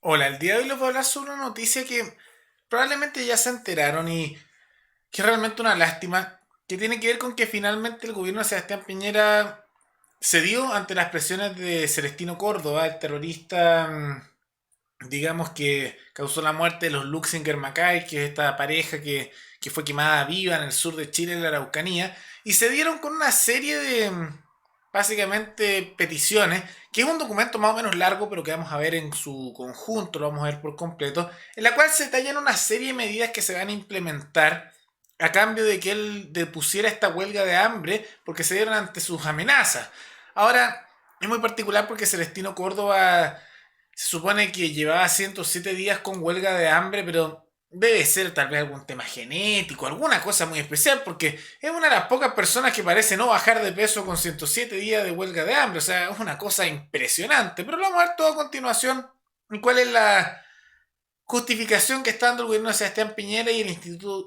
Hola, el día de hoy les voy a hablar sobre una noticia que probablemente ya se enteraron y que es realmente una lástima, que tiene que ver con que finalmente el gobierno de Sebastián Piñera cedió ante las presiones de Celestino Córdoba, el terrorista, digamos, que causó la muerte de los Luxinger Macay, que es esta pareja que fue quemada viva en el sur de Chile, en la Araucanía, y se dieron con una serie de, básicamente, peticiones, que es un documento más o menos largo, pero que vamos a ver en su conjunto, lo vamos a ver por completo, en la cual se detallan una serie de medidas que se van a implementar a cambio de que él depusiera esta huelga de hambre, porque se dieron ante sus amenazas. Ahora, es muy particular porque Celestino Córdoba se supone que llevaba 107 días con huelga de hambre, pero debe ser tal vez algún tema genético, alguna cosa muy especial, porque es una de las pocas personas que parece no bajar de peso con 107 días de huelga de hambre. O sea, es una cosa impresionante. Pero lo vamos a ver todo a continuación. ¿Cuál es la justificación que está dando el gobierno de Sebastián Piñera y el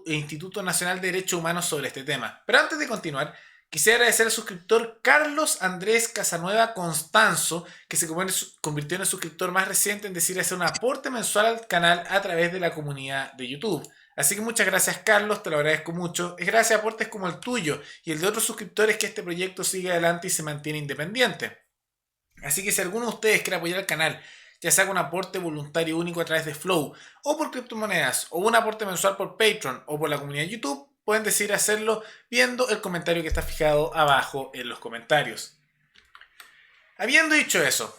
Instituto Nacional de Derechos Humanos sobre este tema? Pero antes de continuar, quisiera agradecer al suscriptor Carlos Andrés Casanueva Constanzo, que se convirtió en el suscriptor más reciente en decir hacer un aporte mensual al canal a través de la comunidad de YouTube. Así que muchas gracias, Carlos, te lo agradezco mucho. Es gracias a aportes como el tuyo y el de otros suscriptores que este proyecto sigue adelante y se mantiene independiente. Así que si alguno de ustedes quiere apoyar al canal, ya sea con un aporte voluntario único a través de Flow, o por criptomonedas, o un aporte mensual por Patreon, o por la comunidad de YouTube, pueden decidir hacerlo viendo el comentario que está fijado abajo en los comentarios. Habiendo dicho eso,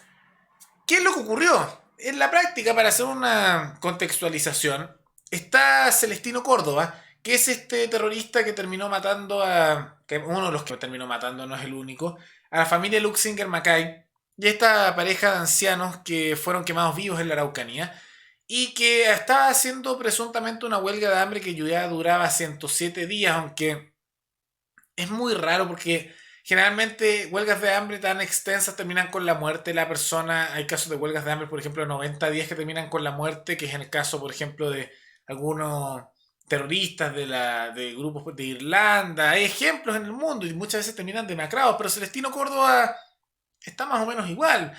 ¿qué es lo que ocurrió? En la práctica, para hacer una contextualización, está Celestino Córdoba, que es este terrorista que terminó matando a... que uno de los que terminó matando, no es el único, a la familia Luxinger Macay, y esta pareja de ancianos que fueron quemados vivos en la Araucanía, y que estaba haciendo presuntamente una huelga de hambre que ya duraba 107 días, aunque es muy raro porque generalmente huelgas de hambre tan extensas terminan con la muerte de la persona. Hay casos de huelgas de hambre, por ejemplo, de 90 días que terminan con la muerte, que es en el caso, por ejemplo, de algunos terroristas de grupos de Irlanda. Hay ejemplos en el mundo y muchas veces terminan demacrados, pero Celestino Córdoba está más o menos igual.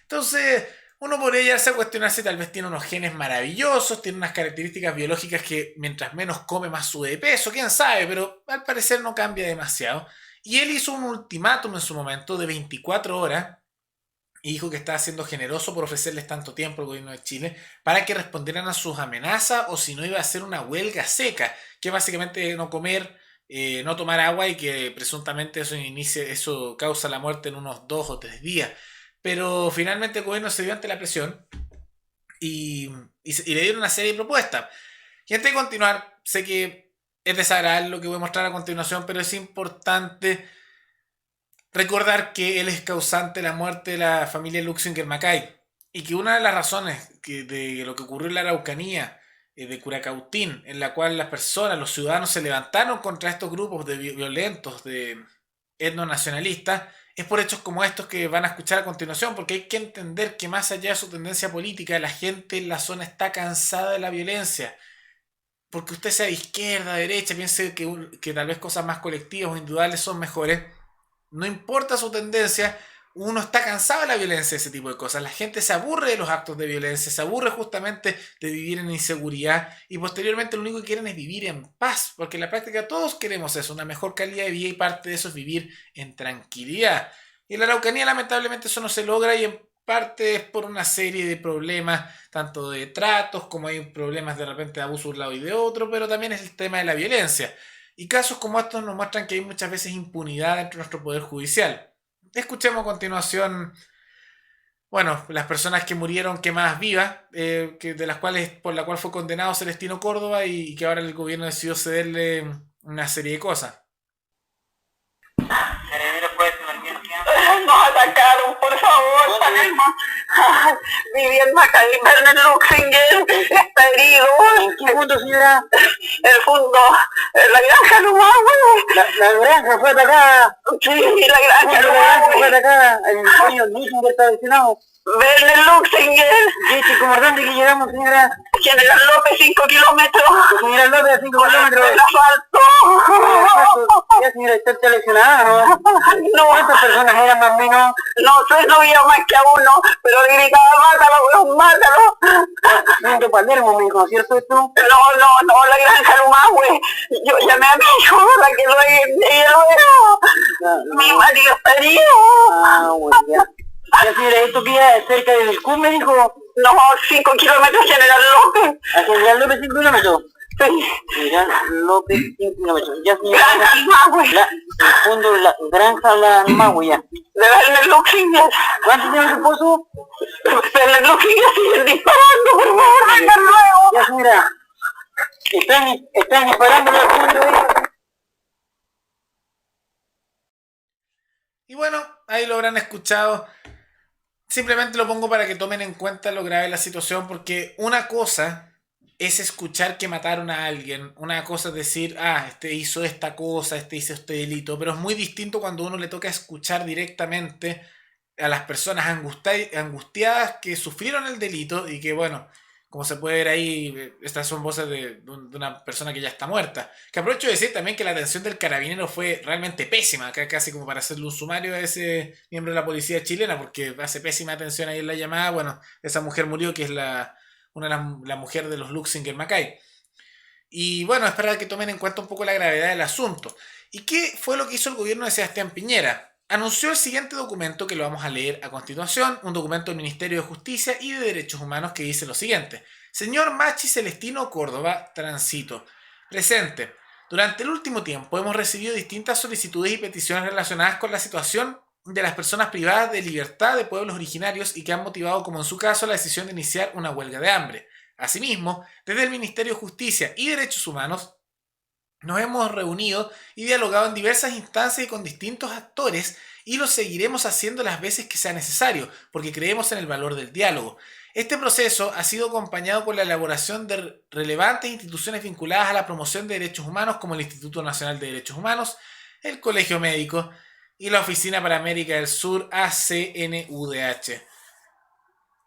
Entonces, uno podría llegarse a cuestionar si tal vez tiene unos genes maravillosos, tiene unas características biológicas que mientras menos come más sube de peso, quién sabe, pero al parecer no cambia demasiado. Y él hizo un ultimátum en su momento de 24 horas y dijo que estaba siendo generoso por ofrecerles tanto tiempo al gobierno de Chile para que respondieran a sus amenazas o si no iba a hacer una huelga seca, que básicamente no comer, no tomar agua y que presuntamente eso causa la muerte en unos 2 o 3 días. Pero finalmente el gobierno se dio ante la presión y le dieron una serie de propuestas. Y antes de continuar, sé que es desagradable lo que voy a mostrar a continuación, pero es importante recordar que él es causante de la muerte de la familia Luxinger Macay y que una de las razones de lo que ocurrió en la Araucanía de Curacautín, en la cual las personas, los ciudadanos se levantaron contra estos grupos de violentos, de etnonacionalistas, es por hechos como estos que van a escuchar a continuación, porque hay que entender que más allá de su tendencia política, la gente en la zona está cansada de la violencia. Porque usted sea de izquierda, derecha, piense que tal vez cosas más colectivas o individuales son mejores, no importa su tendencia, uno está cansado de la violencia, de ese tipo de cosas. La gente se aburre de los actos de violencia, se aburre justamente de vivir en inseguridad y posteriormente lo único que quieren es vivir en paz, porque en la práctica todos queremos eso, una mejor calidad de vida y parte de eso es vivir en tranquilidad. Y en la Araucanía lamentablemente eso no se logra y en parte es por una serie de problemas, tanto de tratos como hay problemas de repente de abuso de un lado y de otro, pero también es el tema de la violencia. Y casos como estos nos muestran que hay muchas veces impunidad dentro de nuestro poder judicial. Escuchemos a continuación, bueno, las personas que murieron quemadas vivas, de las cuales, por la cual fue condenado Celestino Córdoba y que ahora el gobierno decidió cederle una serie de cosas. Nos atacaron, por favor, sabemos. Vivian Macay, Bernard Luxinger está herido. ¿En qué punto, señora? El fondo, la granja nomás, La granja fue atacada. sí, la granja La granja fue nomás. atacada. El señor Luxinger está lesionado. Bernard Luxinger. ¿Y este comandante que llegamos, señora? General López, 5 kilómetros. Señora López, 5 kilómetros. El asfalto. Ya, señora, está seleccionada, ¿no? No, ¿Cuántas personas eran más o menos? no sé, no había más que a uno, pero gritaba, mátalo, weón, mátalo. Señor Palermo, me dijo, ¿cierto esto? No, la granja Lumahue. Yo llamé a mi hijo, la que lo mi marido está herido. Ah, bueno, ya. Ya, señora, ¿esto queda cerca del CUM, me dijo? No, 5 kilómetros, General López. ¿A General López 5 kilómetros? Sí. General López 5 kilómetros. Ya, señora. Granja Lumahue. El fondo, la granja, la Magui, ya. De Werner Luxinger. ¿Cuánto tiene su esposo? Werner Luxinger siguen disparando, por favor, vengan luego. Ya, señora. Están disparando al fondo de... Y bueno, ahí lo habrán escuchado. Simplemente lo pongo para que tomen en cuenta lo grave de la situación, porque una cosa es escuchar que mataron a alguien, una cosa es decir, este hizo esta cosa, este hizo este delito, pero es muy distinto cuando uno le toca escuchar directamente a las personas angustiadas que sufrieron el delito y que, bueno, como se puede ver ahí, estas son voces de una persona que ya está muerta. Que aprovecho de decir también que la atención del carabinero fue realmente pésima, casi como para hacerle un sumario a ese miembro de la policía chilena, porque hace pésima atención ahí en la llamada. Bueno, esa mujer murió, que es la mujer de los Luxinger Mackay. Y bueno, es para que tomen en cuenta un poco la gravedad del asunto. ¿Y qué fue lo que hizo el gobierno de Sebastián Piñera? Anunció el siguiente documento que lo vamos a leer a continuación, un documento del Ministerio de Justicia y de Derechos Humanos que dice lo siguiente. Señor Machi Celestino Córdoba, Tránsito. Presente. Durante el último tiempo hemos recibido distintas solicitudes y peticiones relacionadas con la situación de las personas privadas de libertad de pueblos originarios y que han motivado, como en su caso, la decisión de iniciar una huelga de hambre. Asimismo, desde el Ministerio de Justicia y Derechos Humanos, nos hemos reunido y dialogado en diversas instancias y con distintos actores y lo seguiremos haciendo las veces que sea necesario, porque creemos en el valor del diálogo. Este proceso ha sido acompañado por la elaboración de relevantes instituciones vinculadas a la promoción de derechos humanos como el Instituto Nacional de Derechos Humanos, el Colegio Médico y la Oficina para América del Sur ACNUDH.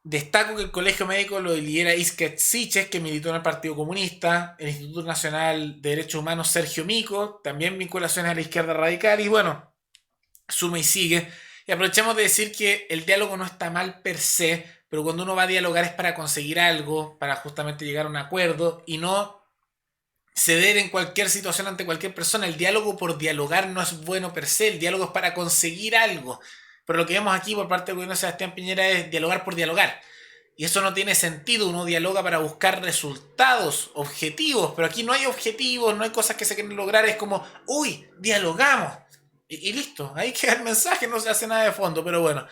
Destaco que el Colegio Médico lo lidera Isquet Siches, que militó en el Partido Comunista, el Instituto Nacional de Derechos Humanos Sergio Mico, también vinculaciones a la izquierda radical, y bueno, suma y sigue. Y aprovechemos de decir que el diálogo no está mal per se, pero cuando uno va a dialogar es para conseguir algo, para justamente llegar a un acuerdo y no ceder en cualquier situación ante cualquier persona. El diálogo por dialogar no es bueno per se, el diálogo es para conseguir algo. Pero lo que vemos aquí por parte del gobierno de Sebastián Piñera es dialogar por dialogar. Y eso no tiene sentido. Uno dialoga para buscar resultados, objetivos. Pero aquí no hay objetivos, no hay cosas que se quieren lograr. Es como, uy, dialogamos. Y listo, ahí queda el mensaje, no se hace nada de fondo. Pero bueno,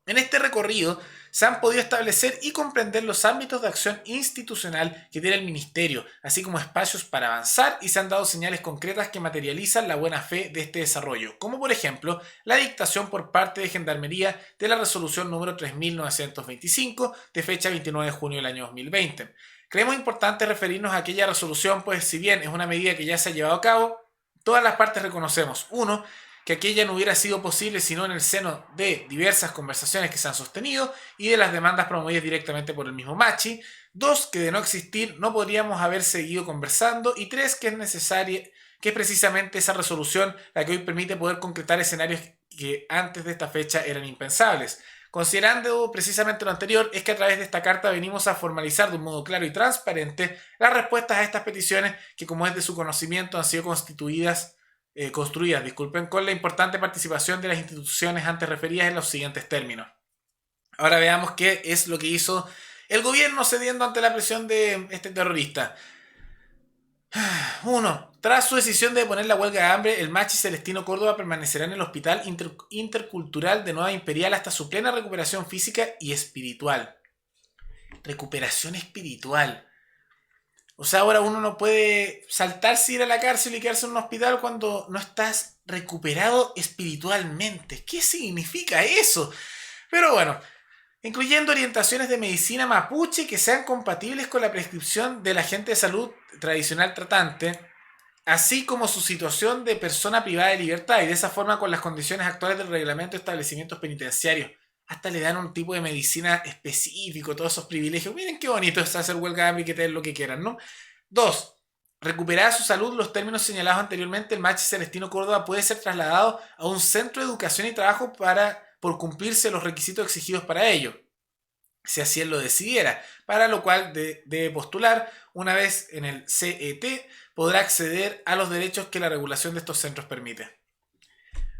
en este recorrido se han podido establecer y comprender los ámbitos de acción institucional que tiene el Ministerio, así como espacios para avanzar, y se han dado señales concretas que materializan la buena fe de este desarrollo, como por ejemplo la dictación por parte de Gendarmería de la resolución número 3925 de fecha 29 de junio del año 2020. Creemos importante referirnos a aquella resolución, pues si bien es una medida que ya se ha llevado a cabo, todas las partes reconocemos, uno, que aquella no hubiera sido posible sino en el seno de diversas conversaciones que se han sostenido y de las demandas promovidas directamente por el mismo Machi. 2, que de no existir no podríamos haber seguido conversando. Y 3, que es necesaria, que es precisamente esa resolución la que hoy permite poder concretar escenarios que antes de esta fecha eran impensables. Considerando precisamente lo anterior, es que a través de esta carta venimos a formalizar de un modo claro y transparente las respuestas a estas peticiones que, como es de su conocimiento, han sido construidas con la importante participación de las instituciones antes referidas en los siguientes términos. Ahora veamos qué es lo que hizo el gobierno cediendo ante la presión de este terrorista. 1. Tras su decisión de poner la huelga de hambre, el Machi Celestino Córdoba permanecerá en el Hospital Intercultural de Nueva Imperial hasta su plena recuperación física y espiritual. Recuperación espiritual. O sea, ahora uno no puede saltarse, ir a la cárcel y quedarse en un hospital cuando no estás recuperado espiritualmente. ¿Qué significa eso? Pero bueno, incluyendo orientaciones de medicina mapuche que sean compatibles con la prescripción del agente de salud tradicional tratante, así como su situación de persona privada de libertad y de esa forma con las condiciones actuales del reglamento de establecimientos penitenciarios. hasta le dan un tipo de medicina específico, todos esos privilegios. Miren qué bonito es hacer huelga de hambre y que te den lo que quieran, ¿no? 2. Recuperada su salud, los términos señalados anteriormente, el Machi Celestino Córdoba puede ser trasladado a un centro de educación y trabajo por cumplirse los requisitos exigidos para ello, si así él lo decidiera, para lo cual debe postular. Una vez en el CET, podrá acceder a los derechos que la regulación de estos centros permite.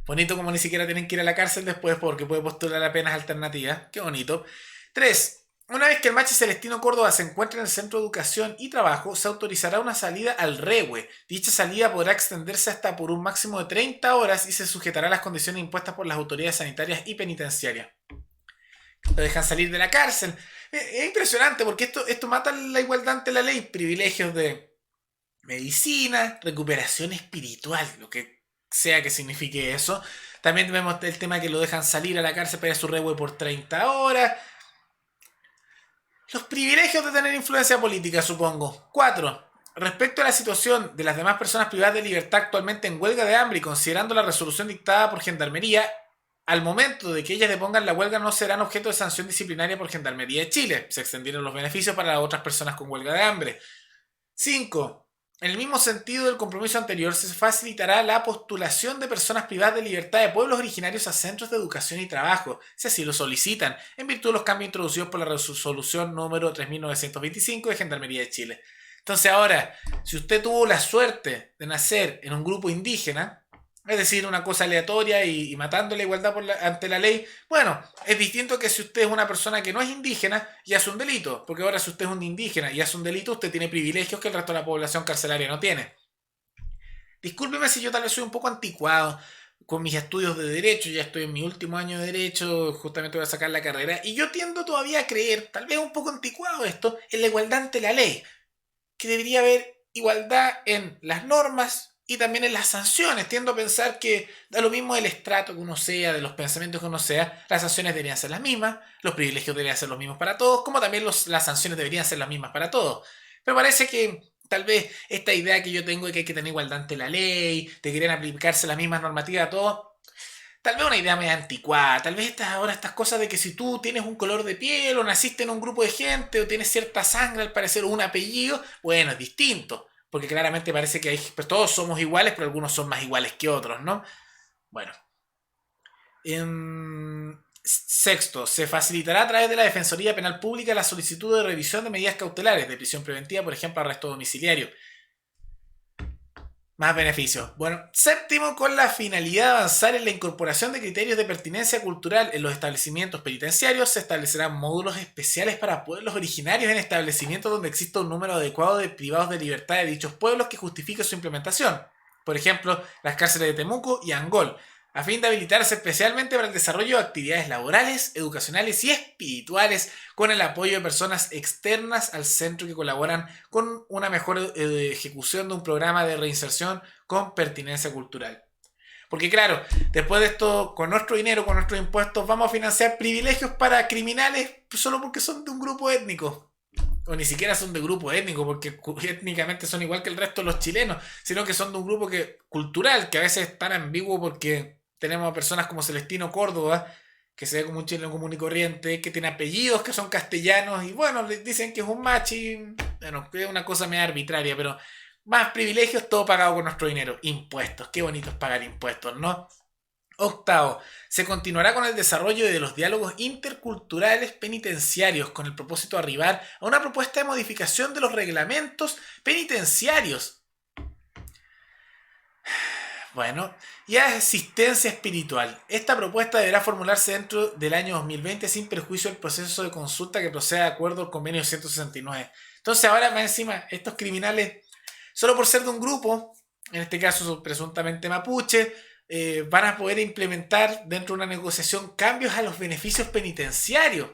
Bonito como ni siquiera tienen que ir a la cárcel después porque puede postular a penas alternativas. Qué bonito. 3. Una vez que el Machi Celestino Córdoba se encuentre en el Centro de Educación y Trabajo, se autorizará una salida al REWE. Dicha salida podrá extenderse hasta por un máximo de 30 horas y se sujetará a las condiciones impuestas por las autoridades sanitarias y penitenciarias. Lo dejan salir de la cárcel. Es impresionante porque esto mata la igualdad ante la ley. Privilegios de medicina, recuperación espiritual, lo que sea que signifique eso. También vemos el tema que lo dejan salir a la cárcel para ir a su REWE por 30 horas. Los privilegios de tener influencia política, supongo. 4. Respecto a la situación de las demás personas privadas de libertad actualmente en huelga de hambre y considerando la resolución dictada por Gendarmería, al momento de que ellas depongan la huelga no serán objeto de sanción disciplinaria por Gendarmería de Chile. Se extendieron los beneficios para las otras personas con huelga de hambre. 5. En el mismo sentido del compromiso anterior, se facilitará la postulación de personas privadas de libertad de pueblos originarios a centros de educación y trabajo, si así lo solicitan, en virtud de los cambios introducidos por la resolución número 3925 de Gendarmería de Chile. Entonces ahora, si usted tuvo la suerte de nacer en un grupo indígena, es decir, una cosa aleatoria y matando la igualdad ante la ley, bueno, es distinto que si usted es una persona que no es indígena y hace un delito, porque ahora si usted es un indígena y hace un delito, usted tiene privilegios que el resto de la población carcelaria no tiene. Discúlpeme si yo tal vez soy un poco anticuado con mis estudios de Derecho, ya estoy en mi último año de Derecho, justamente voy a sacar la carrera, y yo tiendo todavía a creer, tal vez un poco anticuado esto, en la igualdad ante la ley, que debería haber igualdad en las normas y también en las sanciones. Tiendo a pensar que da lo mismo del estrato que uno sea, de los pensamientos que uno sea, las sanciones deberían ser las mismas, los privilegios deberían ser los mismos para todos, como también las sanciones deberían ser las mismas para todos. Pero parece que tal vez esta idea que yo tengo de que hay que tener igualdad ante la ley, de querer aplicarse la misma normativa a todos, tal vez una idea medio anticuada. Tal vez ahora estas cosas de que si tú tienes un color de piel o naciste en un grupo de gente o tienes cierta sangre al parecer o un apellido, bueno, es distinto. Porque claramente parece que pues todos somos iguales, pero algunos son más iguales que otros, ¿no? Bueno. Sexto, se facilitará a través de la Defensoría Penal Pública la solicitud de revisión de medidas cautelares de prisión preventiva, por ejemplo, arresto domiciliario. Más beneficios. Bueno, séptimo, con la finalidad de avanzar en la incorporación de criterios de pertinencia cultural en los establecimientos penitenciarios, se establecerán módulos especiales para pueblos originarios en establecimientos donde exista un número adecuado de privados de libertad de dichos pueblos que justifique su implementación. Por ejemplo, las cárceles de Temuco y Angol, a fin de habilitarse especialmente para el desarrollo de actividades laborales, educacionales y espirituales con el apoyo de personas externas al centro que colaboran con una mejor ejecución de un programa de reinserción con pertinencia cultural. Porque claro, después de esto, con nuestro dinero, con nuestros impuestos, vamos a financiar privilegios para criminales solo porque son de un grupo étnico. O ni siquiera son de grupo étnico, porque étnicamente son igual que el resto de los chilenos, sino que son de un grupo cultural, que a veces es tan ambiguo porque tenemos a personas como Celestino Córdoba, que se ve como un chileno común y corriente, que tiene apellidos que son castellanos, y bueno, les dicen que es un machi, bueno, es una cosa medio arbitraria, pero más privilegios, todo pagado con nuestro dinero. Impuestos, qué bonito es pagar impuestos, ¿no? Octavo, se continuará con el desarrollo de los diálogos interculturales penitenciarios con el propósito de arribar a una propuesta de modificación de los reglamentos penitenciarios. Bueno, y asistencia espiritual. Esta propuesta deberá formularse dentro del año 2020 sin perjuicio del proceso de consulta que proceda de acuerdo al convenio 169. Entonces ahora más encima, estos criminales, solo por ser de un grupo, en este caso presuntamente mapuche, van a poder implementar dentro de una negociación cambios a los beneficios penitenciarios.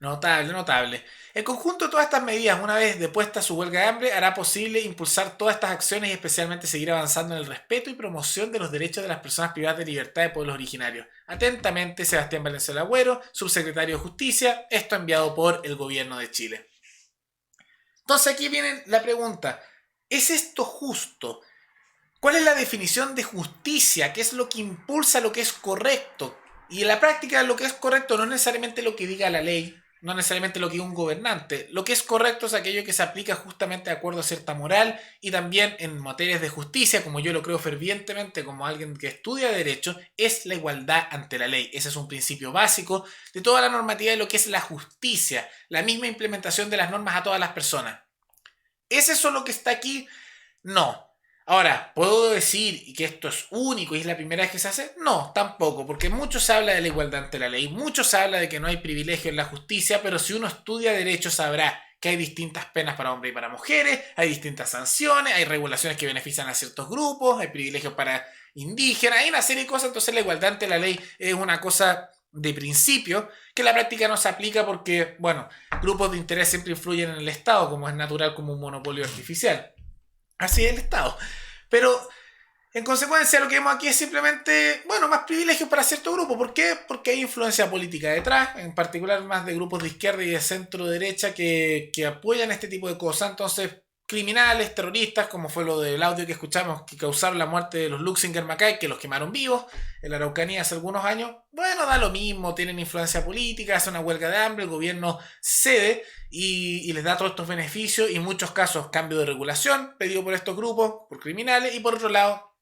Notable, notable. El conjunto de todas estas medidas, una vez depuesta su huelga de hambre, hará posible impulsar todas estas acciones y especialmente seguir avanzando en el respeto y promoción de los derechos de las personas privadas de libertad de pueblos originarios. Atentamente, Sebastián Valenzuela Agüero, subsecretario de Justicia, esto enviado por el gobierno de Chile. Entonces aquí viene la pregunta, ¿es esto justo? ¿Cuál es la definición de justicia? ¿Qué es lo que impulsa lo que es correcto? Y en la práctica lo que es correcto no es necesariamente lo que diga la ley, no necesariamente lo que diga un gobernante. Lo que es correcto es aquello que se aplica justamente de acuerdo a cierta moral y también en materias de justicia, como yo lo creo fervientemente como alguien que estudia derecho, es la igualdad ante la ley. Ese es un principio básico de toda la normativa de lo que es la justicia, la misma implementación de las normas a todas las personas. ¿Es eso lo que está aquí? No. Ahora, ¿puedo decir que esto es único y es la primera vez que se hace? No, tampoco, porque mucho se habla de la igualdad ante la ley, mucho se habla de que no hay privilegio en la justicia, pero si uno estudia derecho sabrá que hay distintas penas para hombres y para mujeres, hay distintas sanciones, hay regulaciones que benefician a ciertos grupos, hay privilegios para indígenas, hay una serie de cosas, entonces la igualdad ante la ley es una cosa de principio que en la práctica no se aplica porque, bueno, grupos de interés siempre influyen en el Estado, como es natural, como un monopolio artificial. Así es el Estado. Pero, en consecuencia, lo que vemos aquí es simplemente, bueno, más privilegios para cierto grupo. ¿Por qué? Porque hay influencia política detrás, en particular más de grupos de izquierda y de centro derecha que apoyan este tipo de cosas. Entonces, criminales, terroristas, como fue lo del audio que escuchamos, que causaron la muerte de los Luxinger Mackay, que los quemaron vivos en la Araucanía hace algunos años. Bueno, da lo mismo, tienen influencia política, hacen una huelga de hambre, el gobierno cede y les da todos estos beneficios y en muchos casos cambio de regulación pedido por estos grupos, por criminales, y por otro lado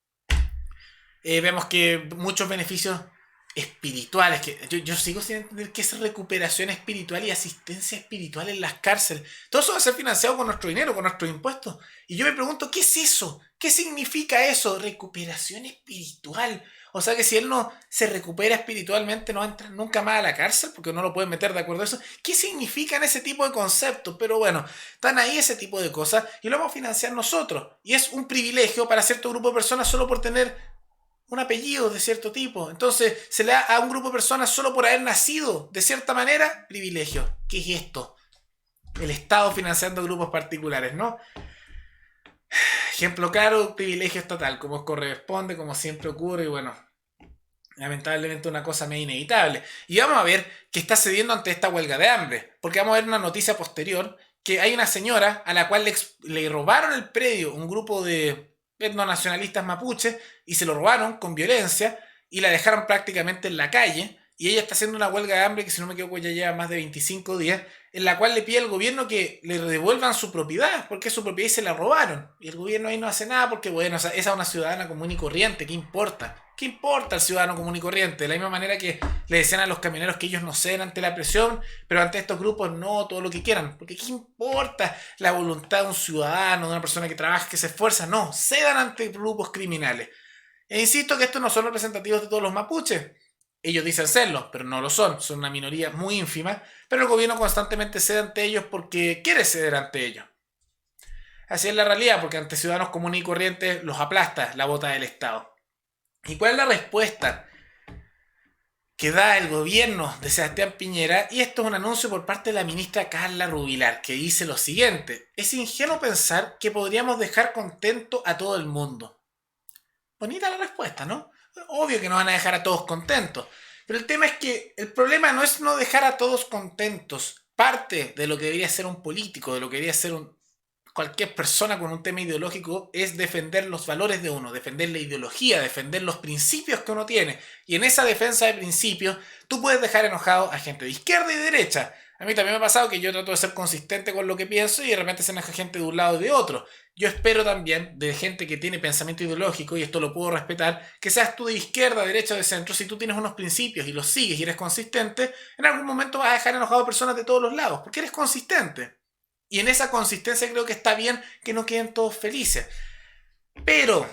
vemos que muchos beneficios espirituales, que yo sigo sin entender qué es recuperación espiritual y asistencia espiritual en las cárceles. Todo eso va a ser financiado con nuestro dinero, con nuestros impuestos. Y yo me pregunto, ¿qué es eso? ¿Qué significa eso? Recuperación espiritual. O sea que si él no se recupera espiritualmente no entra nunca más a la cárcel porque no lo pueden meter de acuerdo a eso. ¿Qué significan ese tipo de conceptos? Pero bueno, están ahí ese tipo de cosas y lo vamos a financiar nosotros. Y es un privilegio para cierto grupo de personas solo por tener un apellido de cierto tipo. Entonces, se le da a un grupo de personas solo por haber nacido de cierta manera privilegio. ¿Qué es esto? El Estado financiando grupos particulares, ¿no? Ejemplo claro, privilegio estatal, como corresponde, como siempre ocurre, y bueno, lamentablemente una cosa medio inevitable. Y vamos a ver qué está cediendo ante esta huelga de hambre, porque vamos a ver una noticia posterior que hay una señora a la cual le robaron el predio un grupo de etnonacionalistas mapuches y se lo robaron con violencia y la dejaron prácticamente en la calle y ella está haciendo una huelga de hambre que si no me equivoco ya lleva más de 25 días en la cual le pide al gobierno que le devuelvan su propiedad porque es su propiedad y se la robaron y el gobierno ahí no hace nada porque bueno, o sea, esa es una ciudadana común y corriente, ¿qué importa? ¿Qué importa el ciudadano común y corriente? De la misma manera que le decían a los camioneros que ellos no ceden ante la presión, pero ante estos grupos no, todo lo que quieran. Porque ¿qué importa la voluntad de un ciudadano, de una persona que trabaja, que se esfuerza? No, cedan ante grupos criminales. E insisto que estos no son representativos de todos los mapuches. Ellos dicen serlo, pero no lo son. Son una minoría muy ínfima, pero el gobierno constantemente cede ante ellos porque quiere ceder ante ellos. Así es la realidad, porque ante ciudadanos comunes y corrientes los aplasta la bota del Estado. ¿Y cuál es la respuesta que da el gobierno de Sebastián Piñera? Y esto es un anuncio por parte de la ministra Carla Rubilar, que dice lo siguiente: es ingenuo pensar que podríamos dejar contento a todo el mundo. Bonita la respuesta, ¿no? Obvio que no van a dejar a todos contentos. Pero el tema es que el problema no es no dejar a todos contentos. Parte de lo que debería ser un político, de lo que debería ser cualquier persona con un tema ideológico es defender los valores de uno, defender la ideología, defender los principios que uno tiene. Y en esa defensa de principios, tú puedes dejar enojado a gente de izquierda y de derecha. A mí también me ha pasado que yo trato de ser consistente con lo que pienso y de repente se enoja gente de un lado y de otro. Yo espero también de gente que tiene pensamiento ideológico, y esto lo puedo respetar, que seas tú de izquierda, derecha o de centro. Si tú tienes unos principios y los sigues y eres consistente, en algún momento vas a dejar enojado a personas de todos los lados, porque eres consistente. Y en esa consistencia creo que está bien que no queden todos felices. Pero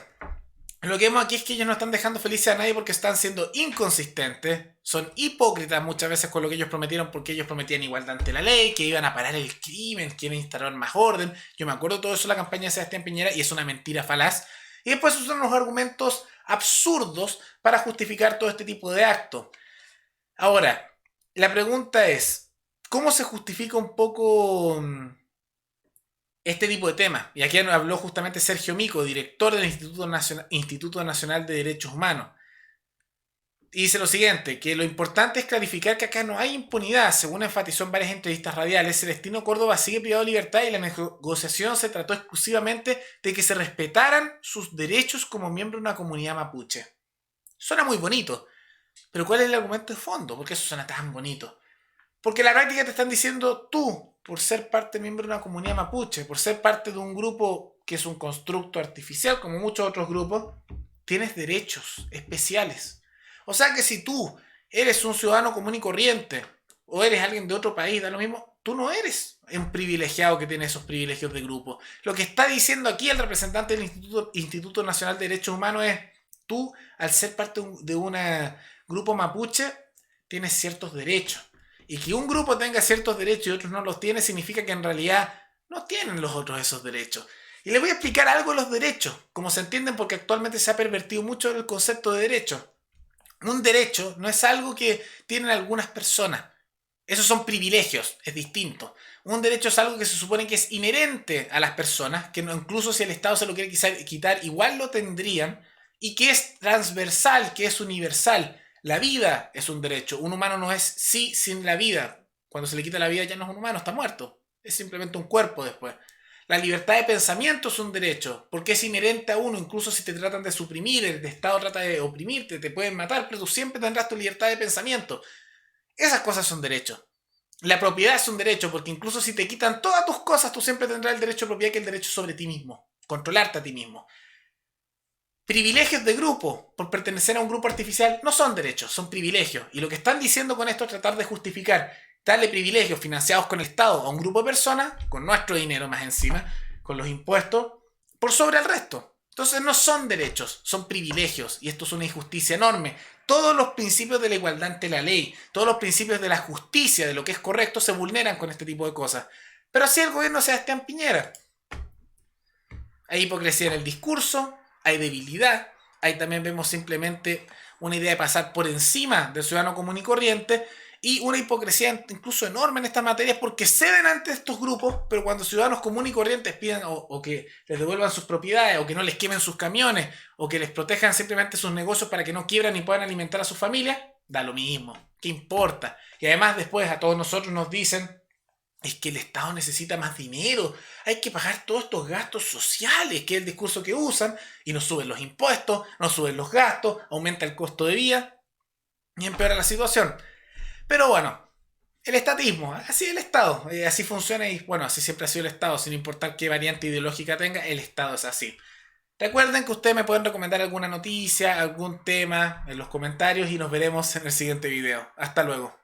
lo que vemos aquí es que ellos no están dejando felices a nadie porque están siendo inconsistentes. Son hipócritas muchas veces con lo que ellos prometieron, porque ellos prometían igualdad ante la ley, que iban a parar el crimen, que iban a instalar más orden. Yo me acuerdo de todo eso en la campaña de Sebastián Piñera y es una mentira falaz. Y después usan los argumentos absurdos para justificar todo este tipo de actos. Ahora, la pregunta es, ¿cómo se justifica un poco este tipo de temas? Y aquí habló justamente Sergio Mico, director del Instituto Nacional de Derechos Humanos. Y dice lo siguiente, que lo importante es clarificar que acá no hay impunidad. Según enfatizó en varias entrevistas radiales, Celestino Córdoba sigue privado de libertad y la negociación se trató exclusivamente de que se respetaran sus derechos como miembro de una comunidad mapuche. Suena muy bonito, Pero ¿cuál es el argumento de fondo? ¿Por qué eso suena tan bonito? Porque en la práctica te están diciendo tú, por ser parte miembro de una comunidad mapuche, por ser parte de un grupo que es un constructo artificial, como muchos otros grupos, tienes derechos especiales. O sea que si tú eres un ciudadano común y corriente, o eres alguien de otro país, da lo mismo, tú no eres un privilegiado que tiene esos privilegios de grupo. Lo que está diciendo aquí el representante del Instituto Nacional de Derechos Humanos es, tú, al ser parte de un grupo mapuche, tienes ciertos derechos. Y que un grupo tenga ciertos derechos y otros no los tiene, significa que en realidad no tienen los otros esos derechos. Y les voy a explicar algo de los derechos, como se entienden, porque actualmente se ha pervertido mucho el concepto de derecho. Un derecho no es algo que tienen algunas personas. Esos son privilegios, es distinto. Un derecho es algo que se supone que es inherente a las personas, que no, incluso si el Estado se lo quiere quitar, igual lo tendrían, y que es transversal, que es universal. La vida es un derecho. Un humano no es sí sin la vida. Cuando se le quita la vida ya no es un humano, está muerto. Es simplemente un cuerpo después. La libertad de pensamiento es un derecho, porque es inherente a uno, incluso si te tratan de suprimir, el Estado trata de oprimirte, te pueden matar, pero tú siempre tendrás tu libertad de pensamiento. Esas cosas son derechos. La propiedad es un derecho, porque incluso si te quitan todas tus cosas, tú siempre tendrás el derecho de propiedad, que es el derecho sobre ti mismo, controlarte a ti mismo. Privilegios de grupo, por pertenecer a un grupo artificial, no son derechos, son privilegios. Y lo que están diciendo con esto es tratar de justificar darle privilegios financiados con el Estado a un grupo de personas, con nuestro dinero más encima, con los impuestos, por sobre el resto. Entonces no son derechos, son privilegios. Y esto es una injusticia enorme. Todos los principios de la igualdad ante la ley, todos los principios de la justicia, de lo que es correcto, se vulneran con este tipo de cosas. Pero así el gobierno de Sebastián Piñera. Hay hipocresía en el discurso, hay debilidad, ahí también vemos simplemente una idea de pasar por encima del ciudadano común y corriente, y una hipocresía incluso enorme en estas materias, porque ceden ante estos grupos, pero cuando ciudadanos comunes y corrientes piden o que les devuelvan sus propiedades, o que no les quemen sus camiones, o que les protejan simplemente sus negocios para que no quiebran y puedan alimentar a sus familias, da lo mismo, ¿qué importa? Y además después a todos nosotros nos dicen, es que el Estado necesita más dinero, hay que pagar todos estos gastos sociales, que es el discurso que usan, y nos suben los impuestos, nos suben los gastos, aumenta el costo de vida, y empeora la situación. Pero bueno, el estatismo, así es el Estado, así funciona, y bueno, así siempre ha sido el Estado, sin importar qué variante ideológica tenga, el Estado es así. Recuerden que ustedes me pueden recomendar alguna noticia, algún tema en los comentarios, y nos veremos en el siguiente video. Hasta luego.